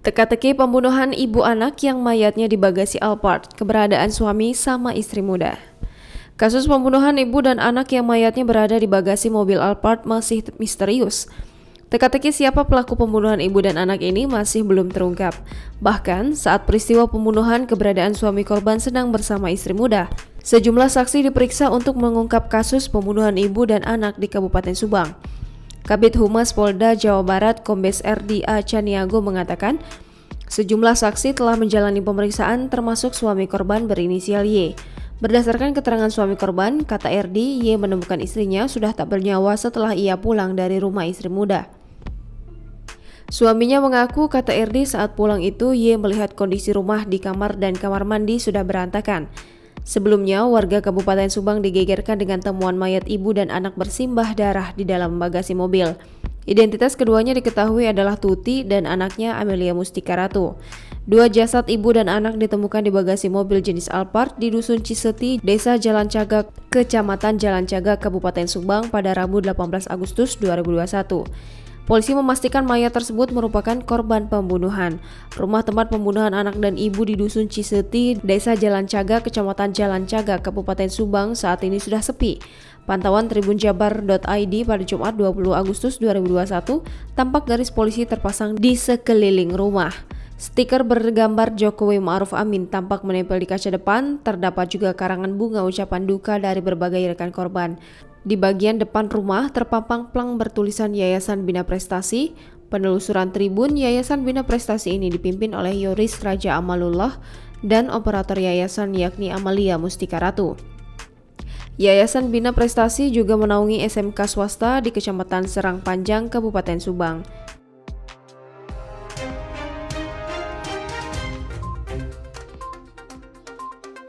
Teka-teki pembunuhan ibu anak yang mayatnya di bagasi Alphard, keberadaan suami sama istri muda. Kasus pembunuhan ibu dan anak yang mayatnya berada di bagasi mobil Alphard masih misterius. Teka-teki siapa pelaku pembunuhan ibu dan anak ini masih belum terungkap. Bahkan saat peristiwa pembunuhan, keberadaan suami korban sedang bersama istri muda. Sejumlah saksi diperiksa untuk mengungkap kasus pembunuhan ibu dan anak di Kabupaten Subang. Kabid Humas Polda Jawa Barat Kombes RDA Caniago mengatakan, sejumlah saksi telah menjalani pemeriksaan termasuk suami korban berinisial Y. Berdasarkan keterangan suami korban, kata RD, Y menemukan istrinya sudah tak bernyawa setelah ia pulang dari rumah istri muda. Suaminya mengaku, kata RD, saat pulang itu Y melihat kondisi rumah di kamar dan kamar mandi sudah berantakan. Sebelumnya, warga Kabupaten Subang digegerkan dengan temuan mayat ibu dan anak bersimbah darah di dalam bagasi mobil. Identitas keduanya diketahui adalah Tuti dan anaknya Amelia Mustika Ratu. Dua jasad ibu dan anak ditemukan di bagasi mobil jenis Alphard di Dusun Ciseti, Desa Jalan Cagak, Kecamatan Jalan Cagak, Kabupaten Subang pada Rabu 18 Agustus 2021. Polisi memastikan mayat tersebut merupakan korban pembunuhan. Rumah tempat pembunuhan anak dan ibu di Dusun Ciseti, Desa Jalan Cagak, Kecamatan Jalan Cagak, Kabupaten Subang saat ini sudah sepi. Pantauan tribunjabar.id pada Jumat 20 Agustus 2021 tampak garis polisi terpasang di sekeliling rumah. Stiker bergambar Jokowi Ma'ruf Amin tampak menempel di kaca depan. Terdapat juga karangan bunga ucapan duka dari berbagai rekan korban. Di bagian depan rumah terpampang plang bertulisan Yayasan Bina Prestasi. Penelusuran tribun Yayasan Bina Prestasi ini dipimpin oleh Yoris Raja Amalullah dan operator yayasan yakni Amalia Mustika Ratu. Yayasan Bina Prestasi juga menaungi SMK swasta di Kecamatan Serang Panjang, Kabupaten Subang.